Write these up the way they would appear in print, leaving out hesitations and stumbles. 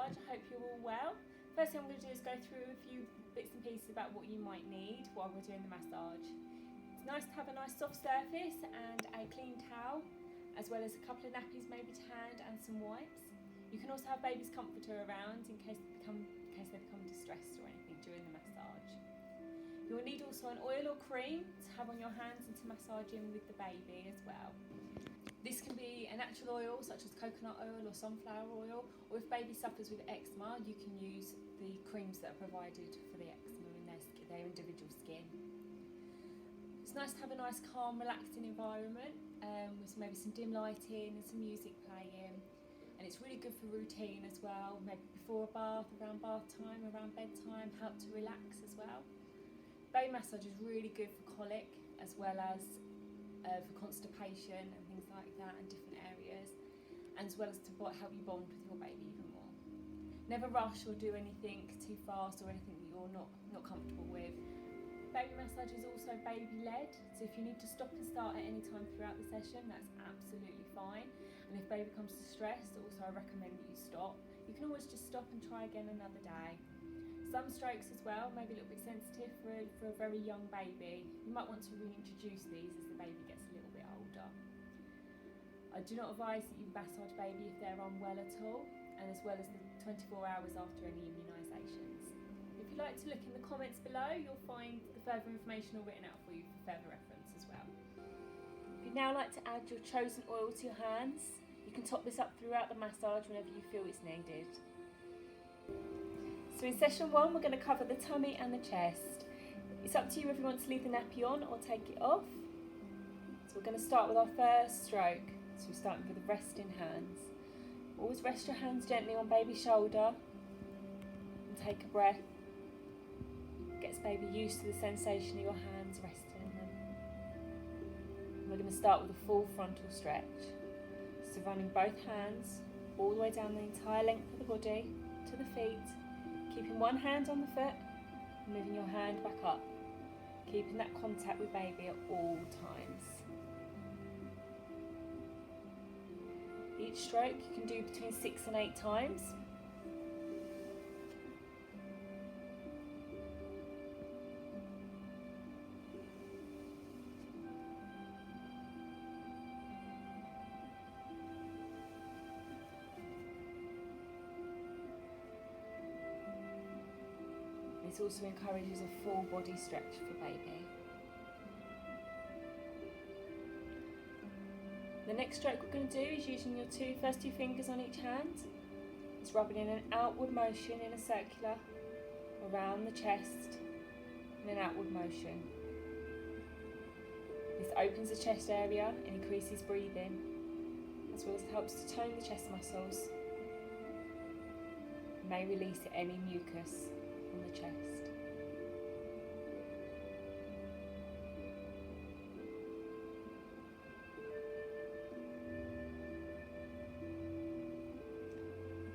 massage. I hope you're all well. First thing I'm going to do is go through a few bits and pieces about what you might need while we're doing the massage. It's nice to have a nice soft surface and a clean towel, as well as a couple of nappies maybe to hand and some wipes. You can also have baby's comforter around in case they become distressed or anything during the massage. You'll need also an oil or cream to have on your hands and to massage in with the baby as well. This can be a natural oil such as coconut oil or sunflower oil, or if baby suffers with eczema, you can use the creams that are provided for the eczema in their individual skin. It's nice to have a nice calm, relaxing environment with maybe some dim lighting and some music playing. And it's really good for routine as well, maybe before a bath, around bath time, around bedtime, help to relax as well. Baby massage is really good for colic as well as for constipation and things like that in different areas, and as well as to help you bond with your baby even more. Never rush or do anything too fast or anything that you're not comfortable with. Baby massage is also baby led, so if you need to stop and start at any time throughout the session, that's absolutely fine. And if baby becomes distressed, also I recommend that you stop. You can always just stop and try again another day. Some strokes as well, maybe a little bit sensitive for a very young baby. You might want to reintroduce these as the baby gets a little bit older. I do not advise that you massage baby if they're unwell at all, and as well as the 24 hours after any immunisations. If you'd like to look in the comments below, you'll find the further information all written out for you for further reference as well. If you'd now like to add your chosen oil to your hands, you can top this up throughout the massage whenever you feel it's needed. So in session 1, we're going to cover the tummy and the chest. It's up to you if you want to leave the nappy on or take it off. So we're going to start with our first stroke. So we're starting with the resting hands. Always rest your hands gently on baby's shoulder and take a breath. Gets baby used to the sensation of your hands resting on them. And we're going to start with a full frontal stretch. So running both hands all the way down the entire length of the body to the feet. Keeping one hand on the foot, moving your hand back up, keeping that contact with baby at all times. Each stroke you can do between 6 and 8 times. This also encourages a full body stretch for baby. The next stroke we're going to do is using your first two fingers on each hand. It's rubbing in an outward motion in a circular around the chest in an outward motion. This opens the chest area and increases breathing, as well as helps to tone the chest muscles. It may release any mucus from the chest.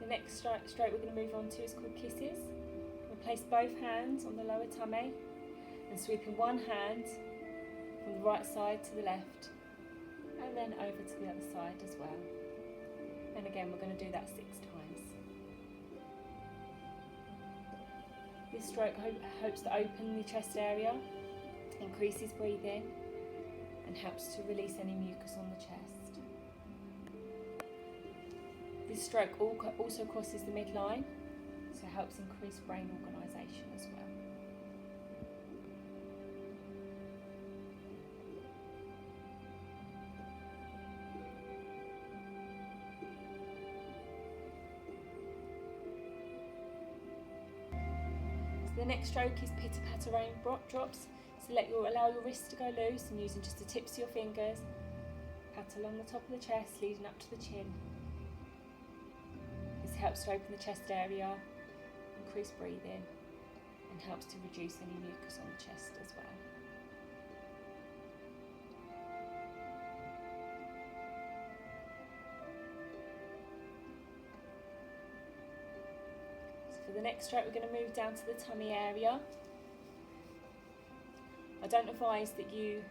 The next stroke we're going to move on to is called kisses. We'll place both hands on the lower tummy and sweeping one hand from the right side to the left and then over to the other side as well. And again, we're going to do that 6 times. This stroke hopes to open the chest area, increases breathing and helps to release any mucus on the chest. This stroke also crosses the midline, so it helps increase brain organisation as well. The next stroke is pitter-patter rain drops, so allow your wrists to go loose and using just the tips of your fingers, pat along the top of the chest leading up to the chin. This helps to open the chest area, increase breathing and helps to reduce any mucus on the chest as well. For the next stroke, we're going to move down to the tummy area. I don't advise that you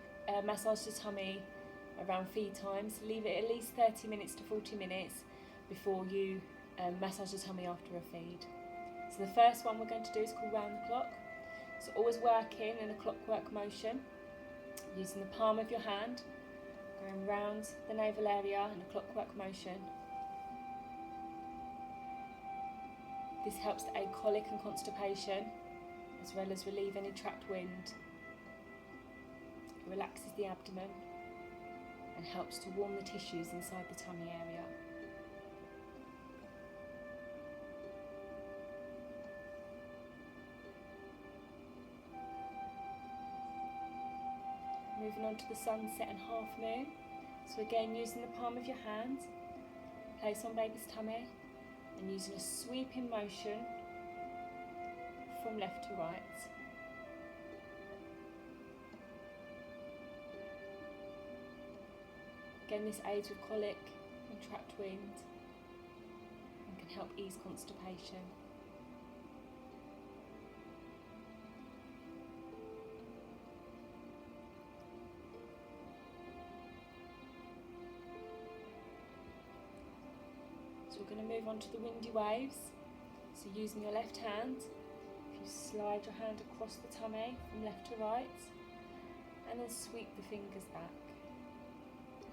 massage the tummy around feed time, so leave it at least 30 minutes to 40 minutes before you massage the tummy after a feed. So the first one we're going to do is called round the clock. So always working in a clockwork motion, using the palm of your hand, going round the navel area in a clockwork motion. This helps to aid colic and constipation, as well as relieve any trapped wind. It relaxes the abdomen and helps to warm the tissues inside the tummy area. Moving on to the sunset and half moon. So again, using the palm of your hand, place on baby's tummy and using a sweeping motion from left to right. Again, this aids with colic and trapped wind and can help ease constipation. So we're going to move on to the windy waves. So using your left hand, if you slide your hand across the tummy from left to right and then sweep the fingers back.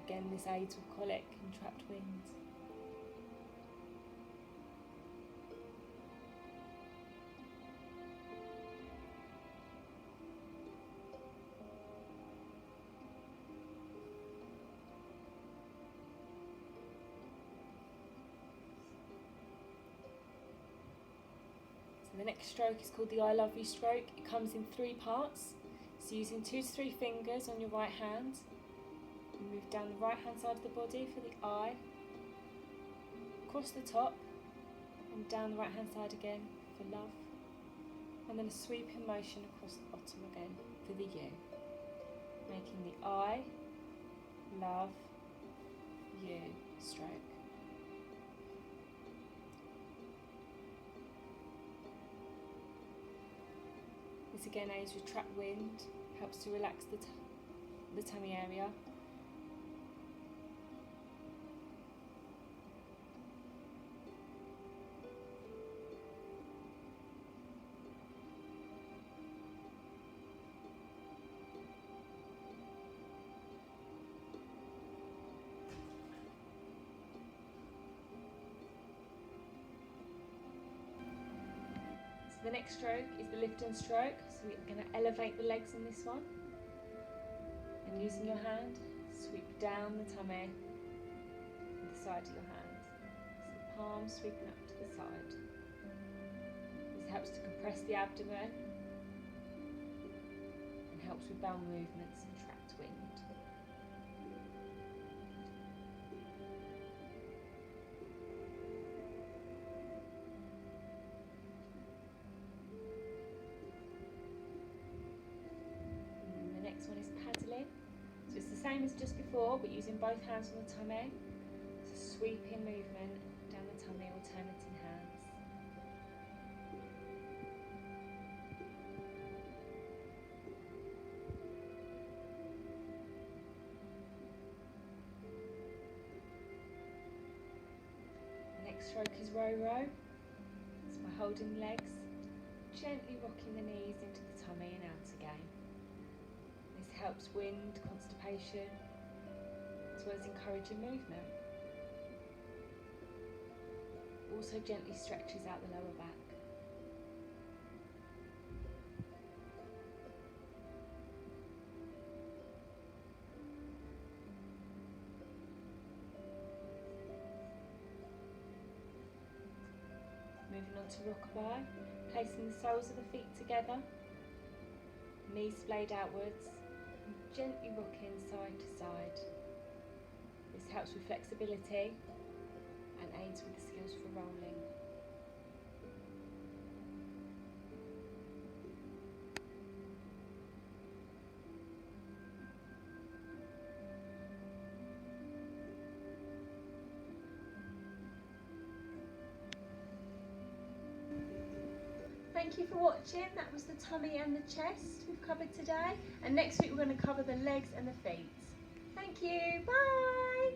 Again, this aids with colic and trapped wind. So the next stroke is called the I love you stroke. It comes in 3 parts. So using 2 to 3 fingers on your right hand, you move down the right hand side of the body for the I, across the top and down the right hand side again for love, and then a sweeping motion across the bottom again for the U, making the I love you stroke. This again aids with trapped wind, helps to relax the tummy area. The next stroke is the lift and stroke, so we're going to elevate the legs in this one, and using your hand, sweep down the tummy with the side of your hand, so the palm sweeping up to the side. This helps to compress the abdomen and helps with bowel movements and trapped wind. Next one is paddling. So it's the same as just before, but using both hands on the tummy. It's a sweeping movement down the tummy, alternating hands. The next stroke is row row. It's by holding the legs, gently rocking the knees into the tummy and out again. This helps wind, constipation, as well as encouraging movement. Also gently stretches out the lower back. Moving on to rockabye, placing the soles of the feet together, knees splayed outwards, and gently rocking side to side. This helps with flexibility and aids with the skills for rolling. Thank you for watching. That was the tummy and the chest we've covered today. And next week we're going to cover the legs and the feet. Thank you. Bye.